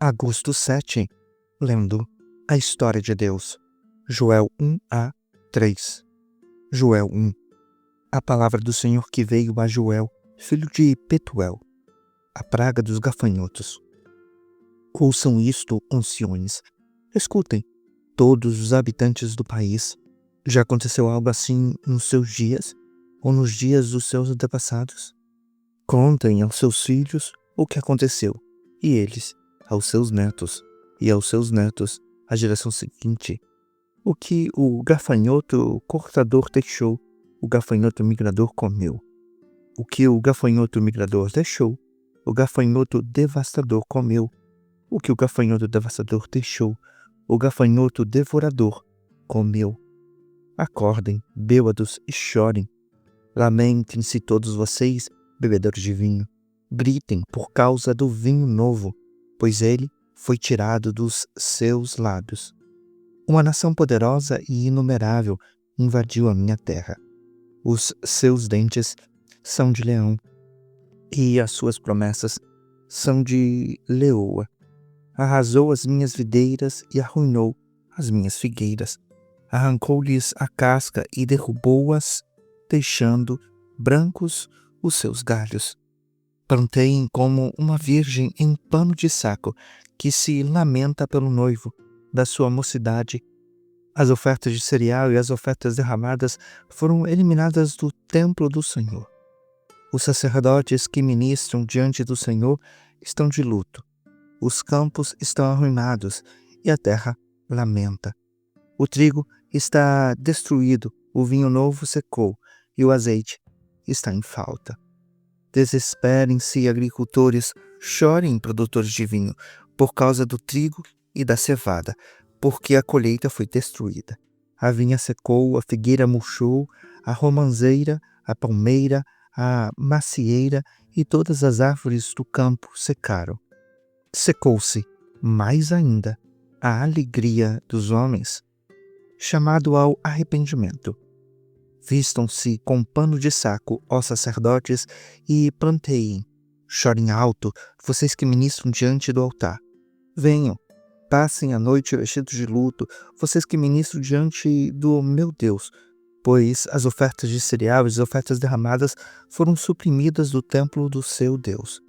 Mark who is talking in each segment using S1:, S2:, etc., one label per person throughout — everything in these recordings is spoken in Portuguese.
S1: Agosto 7, lendo a história de Deus. Joel 1a 3. Joel 1. A palavra do Senhor que veio a Joel, filho de Petuel, a praga dos gafanhotos. Ouçam isto, anciões. Escutem, todos os habitantes do país. Já aconteceu algo assim nos seus dias, ou nos dias dos seus antepassados? Contem aos seus filhos o que aconteceu, e eles aos seus netos, e aos seus netos a geração seguinte. O que o gafanhoto cortador deixou, o gafanhoto migrador comeu. O que o gafanhoto migrador deixou, o gafanhoto devastador comeu. O que o gafanhoto devastador deixou, o gafanhoto devorador comeu. Acordem, bêbados, e chorem. Lamentem-se todos vocês, bebedores de vinho. Gritem por causa do vinho novo, pois ele foi tirado dos seus lábios. Uma nação poderosa e inumerável invadiu a minha terra. Os seus dentes são de leão, e as suas promessas são de leoa. Arrasou as minhas videiras e arruinou as minhas figueiras. Arrancou-lhes a casca e derrubou-as, deixando brancos os seus galhos. Plantei como uma virgem em pano de saco, que se lamenta pelo noivo da sua mocidade. As ofertas de cereal e as ofertas derramadas foram eliminadas do templo do Senhor. Os sacerdotes que ministram diante do Senhor estão de luto. Os campos estão arruinados e a terra lamenta. O trigo está destruído, o vinho novo secou e o azeite está em falta. Desesperem-se, agricultores, chorem, produtores de vinho, por causa do trigo e da cevada, porque a colheita foi destruída. A vinha secou, a figueira murchou, a romanceira, a palmeira, a macieira e todas as árvores do campo secaram. Secou-se, mais ainda, a alegria dos homens, chamado ao arrependimento. Vistam-se com pano de saco, ó sacerdotes, e planteiem. Chorem alto, vocês que ministram diante do altar. Venham, passem a noite vestidos de luto, vocês que ministram diante do meu Deus, pois as ofertas de cereal e as ofertas derramadas foram suprimidas do templo do seu Deus.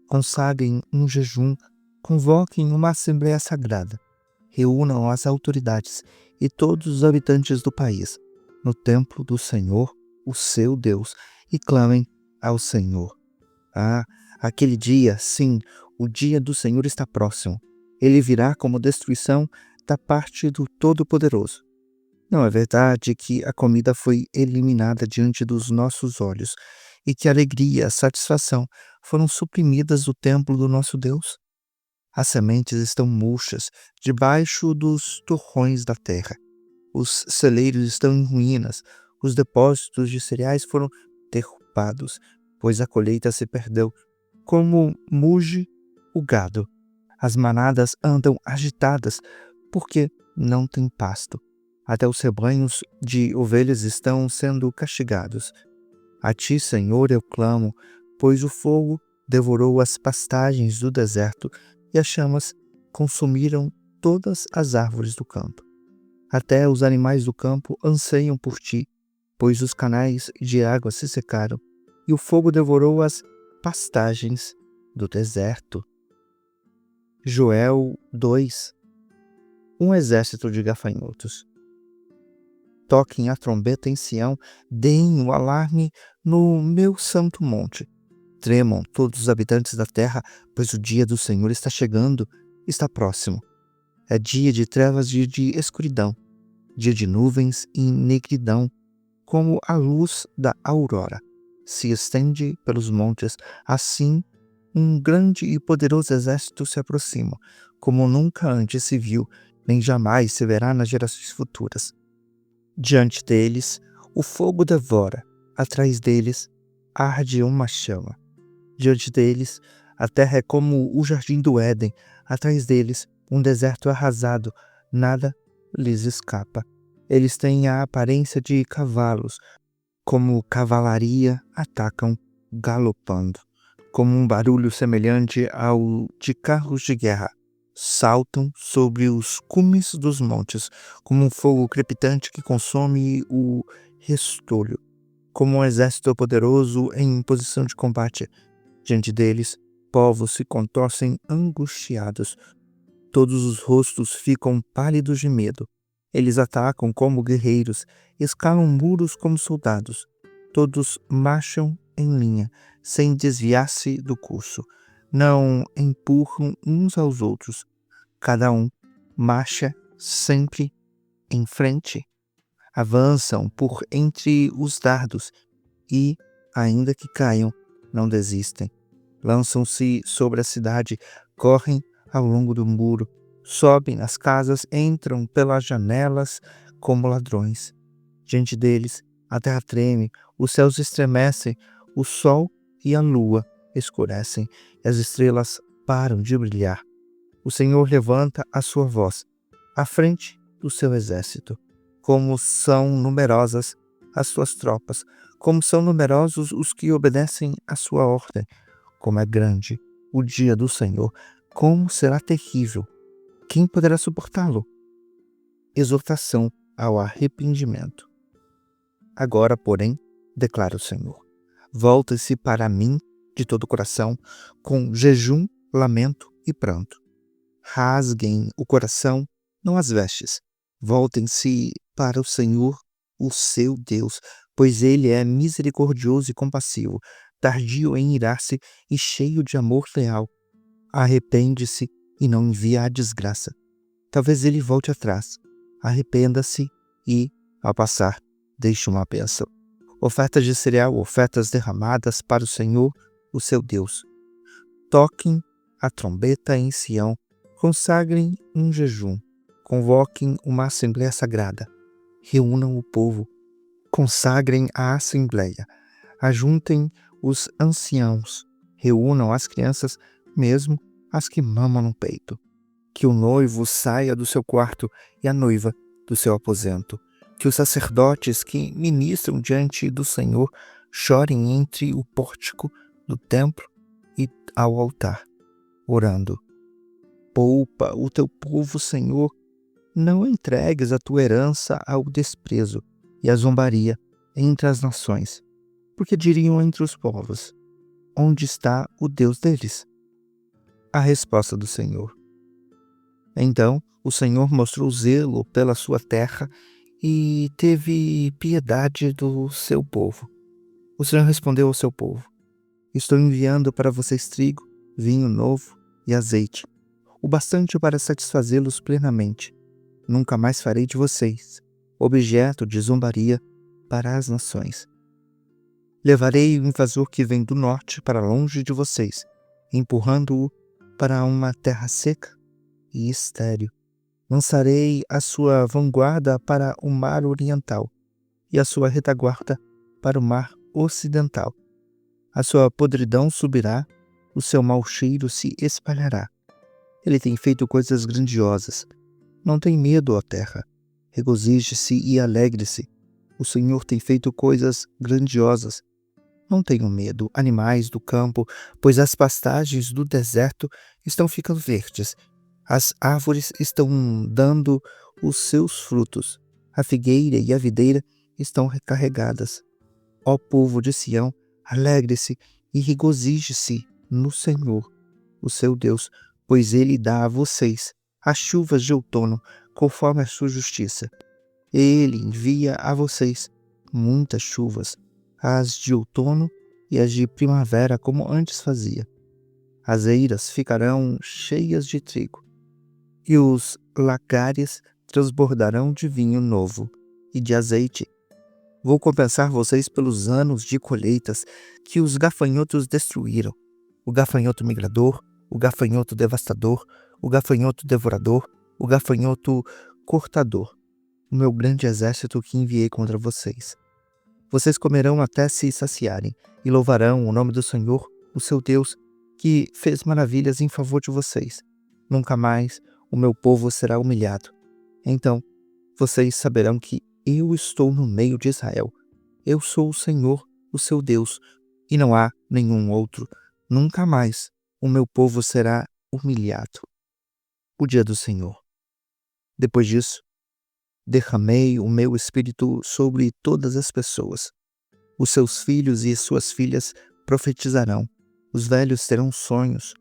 S1: Consagrem um jejum, convoquem uma assembleia sagrada, reúnam as autoridades e todos os habitantes do país no templo do Senhor, o seu Deus, e clamem ao Senhor. Aquele dia, sim, o dia do Senhor está próximo. Ele virá como destruição da parte do Todo-Poderoso. Não é verdade que a comida foi eliminada diante dos nossos olhos e que a alegria e a satisfação foram suprimidas do templo do nosso Deus? As sementes estão murchas debaixo dos torrões da terra. Os celeiros estão em ruínas, os depósitos de cereais foram derrubados, pois a colheita se perdeu. Como muge o gado, as manadas andam agitadas, porque não tem pasto. Até os rebanhos de ovelhas estão sendo castigados. A ti, Senhor, eu clamo, pois o fogo devorou as pastagens do deserto e as chamas consumiram todas as árvores do campo. Até os animais do campo anseiam por ti, pois os canais de água se secaram, e o fogo devorou as pastagens do deserto. Joel 2. Um exército de gafanhotos. Toquem a trombeta em Sião, deem o alarme no meu santo monte. Tremam todos os habitantes da terra, pois o dia do Senhor está chegando, está próximo. É dia de trevas e de escuridão, dia de nuvens e negridão, como a luz da aurora. Se estende pelos montes, assim um grande e poderoso exército se aproxima, como nunca antes se viu, nem jamais se verá nas gerações futuras. Diante deles, o fogo devora, atrás deles, arde uma chama. Diante deles, a terra é como o jardim do Éden, atrás deles, um deserto arrasado, nada lhes escapa. Eles têm a aparência de cavalos, como cavalaria atacam galopando, como um barulho semelhante ao de carros de guerra. saltam sobre os cumes dos montes, como um fogo crepitante que consome o restolho, como um exército poderoso em posição de combate. Diante deles, povos se contorcem angustiados, todos os rostos ficam pálidos de medo. Eles atacam como guerreiros, escalam muros como soldados. Todos marcham em linha, sem desviar-se do curso. Não empurram uns aos outros. Cada um marcha sempre em frente. Avançam por entre os dardos e, ainda que caiam, não desistem. Lançam-se sobre a cidade, correm ao longo do muro, sobem nas casas, entram pelas janelas como ladrões. Diante deles, a terra treme, os céus estremecem, o sol e a lua escurecem, e as estrelas param de brilhar. O Senhor levanta a sua voz à frente do seu exército. Como são numerosas as suas tropas, como são numerosos os que obedecem à sua ordem. Como é grande o dia do Senhor, como será terrível. Quem poderá suportá-lo? Exortação ao arrependimento. Agora, porém, declara o Senhor, volta-se para mim de todo o coração, com jejum, lamento e pranto. Rasguem o coração, não as vestes. Voltem-se para o Senhor, o seu Deus, pois ele é misericordioso e compassivo, tardio em irar-se e cheio de amor leal. Arrepende-se e não envia a desgraça. Talvez ele volte atrás. Arrependa-se e, ao passar, deixe uma bênção. Ofertas de cereal, ofertas derramadas para o Senhor, o seu Deus. Toquem a trombeta em Sião, consagrem um jejum, convoquem uma assembleia sagrada, reúnam o povo, consagrem a assembleia, ajuntem os anciãos, reúnam as crianças, mesmo as que mamam no peito. Que o noivo saia do seu quarto e a noiva do seu aposento. Que os sacerdotes que ministram diante do Senhor chorem entre o pórtico do templo e ao altar, orando. Poupa o teu povo, Senhor, não entregues a tua herança ao desprezo e à zombaria entre as nações, porque diriam entre os povos, onde está o Deus deles? A resposta do Senhor. Então o Senhor mostrou zelo pela sua terra e teve piedade do seu povo. O Senhor respondeu ao seu povo: estou enviando para vocês trigo, vinho novo e azeite, o bastante para satisfazê-los plenamente. Nunca mais farei de vocês objeto de zombaria para as nações. Levarei o invasor que vem do norte para longe de vocês, empurrando-o para uma terra seca e estéril. Lançarei a sua vanguarda para o mar oriental e a sua retaguarda para o mar ocidental. A sua podridão subirá, o seu mau cheiro se espalhará. Ele tem feito coisas grandiosas. Não tem medo, ó terra. Regozije-se e alegre-se. O Senhor tem feito coisas grandiosas. Não tenham medo, animais do campo, pois as pastagens do deserto estão ficando verdes. As árvores estão dando os seus frutos. A figueira e a videira estão recarregadas. Ó povo de Sião, alegre-se e regozije-se no Senhor, o seu Deus, pois ele dá a vocês as chuvas de outono, conforme a sua justiça. Ele envia a vocês muitas chuvas, as de outono e as de primavera, como antes fazia. As eiras ficarão cheias de trigo, e os lagares transbordarão de vinho novo e de azeite. Vou compensar vocês pelos anos de colheitas que os gafanhotos destruíram. O gafanhoto migrador, o gafanhoto devastador, o gafanhoto devorador, o gafanhoto cortador, o meu grande exército que enviei contra vocês. Vocês comerão até se saciarem e louvarão o nome do Senhor, o seu Deus, que fez maravilhas em favor de vocês. Nunca mais o meu povo será humilhado. Então vocês saberão que eu estou no meio de Israel. Eu sou o Senhor, o seu Deus, e não há nenhum outro. Nunca mais o meu povo será humilhado. o dia do Senhor. Depois disso, derramei o meu espírito sobre todas as pessoas. Os seus filhos e suas filhas profetizarão, os velhos terão sonhos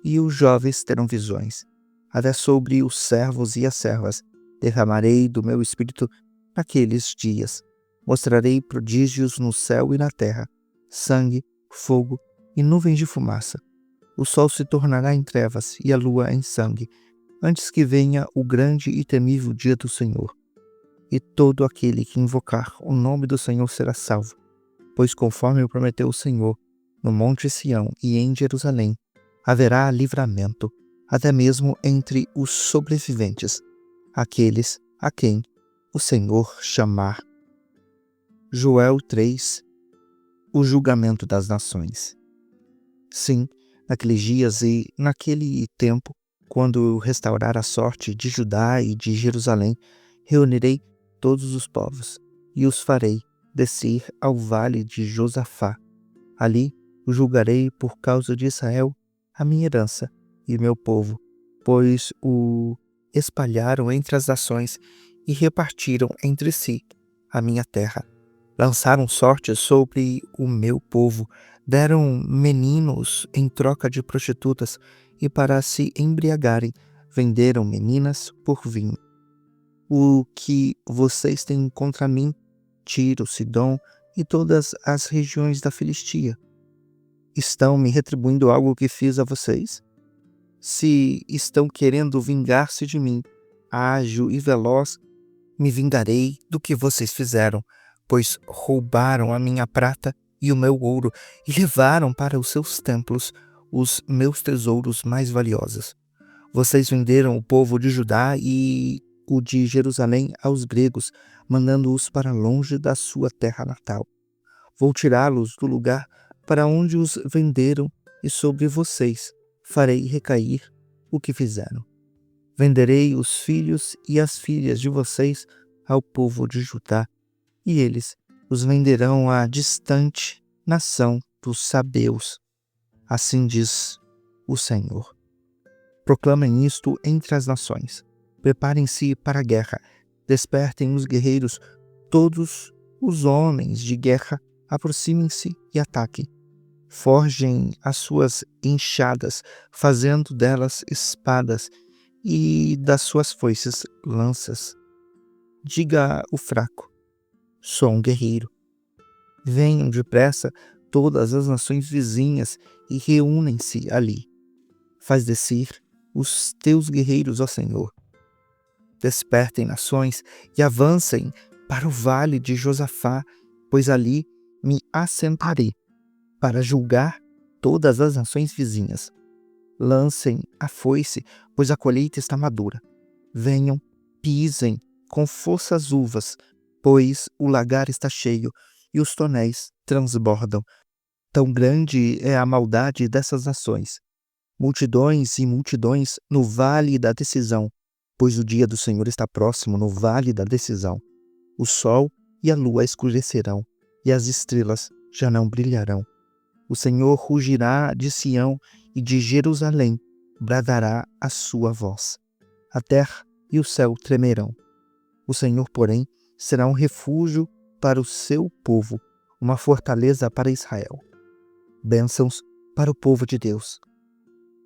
S1: e os jovens terão visões. Até sobre os servos e as servas derramarei do meu espírito naqueles dias. Mostrarei prodígios no céu e na terra, sangue, fogo e nuvens de fumaça. O sol se tornará em trevas e a lua em sangue, antes que venha o grande e temível dia do Senhor. E todo aquele que invocar o nome do Senhor será salvo, pois conforme prometeu o Senhor, no monte Sião e em Jerusalém, haverá livramento, até mesmo entre os sobreviventes, aqueles a quem o Senhor chamar. Joel 3. O julgamento das nações. Sim, naqueles dias e naquele tempo, quando eu restaurar a sorte de Judá e de Jerusalém, reunirei todos os povos e os farei descer ao vale de Josafá. Ali o julgarei por causa de Israel, a minha herança e meu povo, pois o espalharam entre as nações e repartiram entre si a minha terra. Lançaram sorte sobre o meu povo, deram meninos em troca de prostitutas e para se embriagarem, venderam meninas por vinho. O que vocês têm contra mim, Tiro, Sidom e todas as regiões da Filistia? Estão me retribuindo algo que fiz a vocês? Se estão querendo vingar-se de mim, ágil e veloz, me vingarei do que vocês fizeram, pois roubaram a minha prata e o meu ouro e levaram para os seus templos os meus tesouros mais valiosos. Vocês venderam o povo de Judá e o de Jerusalém aos gregos, mandando-os para longe da sua terra natal. Vou tirá-los do lugar para onde os venderam e sobre vocês farei recair o que fizeram. Venderei os filhos e as filhas de vocês ao povo de Judá, e eles os venderão à distante nação dos sabeus. Assim diz o Senhor. Proclamem isto entre as nações. Preparem-se para a guerra. Despertem os guerreiros. Todos os homens de guerra aproximem-se e ataquem. Forjem as suas enxadas, fazendo delas espadas e das suas foices lanças. Diga o fraco: sou um guerreiro. Venham depressa todas as nações vizinhas e reúnem-se ali. Faz descer os teus guerreiros, ó Senhor. Despertem nações e avancem para o vale de Josafá, pois ali me assentarei para julgar todas as nações vizinhas. Lancem a foice, pois a colheita está madura. Venham, pisem com força as uvas, pois o lagar está cheio e os tonéis transbordam. Tão grande é a maldade dessas nações. Multidões e multidões no vale da decisão, pois o dia do Senhor está próximo no vale da decisão. O sol e a lua escurecerão, e as estrelas já não brilharão. O Senhor rugirá de Sião e de Jerusalém bradará a sua voz. A terra e o céu tremerão. O Senhor, porém, será um refúgio para o seu povo, uma fortaleza para Israel. Bênçãos para o povo de Deus.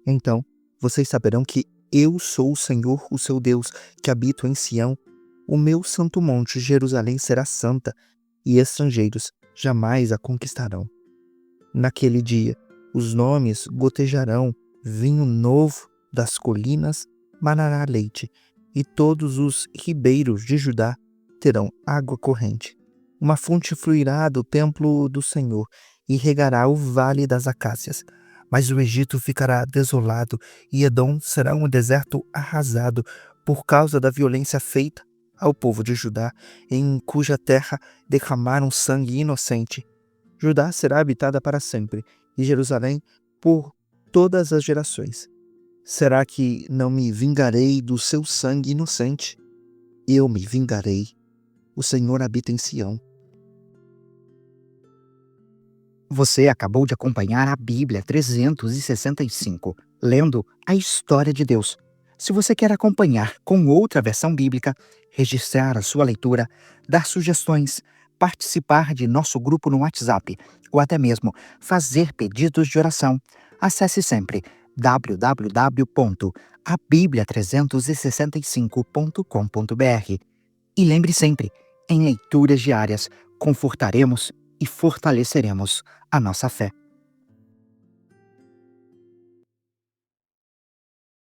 S1: Então vocês saberão que eu sou o Senhor, o seu Deus, que habito em Sião. O meu santo monte Jerusalém será santa, e estrangeiros jamais a conquistarão. Naquele dia, os nomes gotejarão, vinho novo das colinas manará leite, e todos os ribeiros de Judá terão água corrente. Uma fonte fluirá do templo do Senhor e regará o vale das acácias. Mas o Egito ficará desolado e Edom será um deserto arrasado por causa da violência feita ao povo de Judá, em cuja terra derramaram sangue inocente. Judá será habitada para sempre, e Jerusalém por todas as gerações. Será que não me vingarei do seu sangue inocente? Eu me vingarei. O Senhor habita em Sião.
S2: Você acabou de acompanhar a Bíblia 365, lendo a história de Deus. Se você quer acompanhar com outra versão bíblica, registrar a sua leitura, dar sugestões, participar de nosso grupo no WhatsApp ou até mesmo fazer pedidos de oração, acesse sempre www.abiblia365.com.br. E lembre sempre, em leituras diárias, confortaremos e fortaleceremos a nossa fé.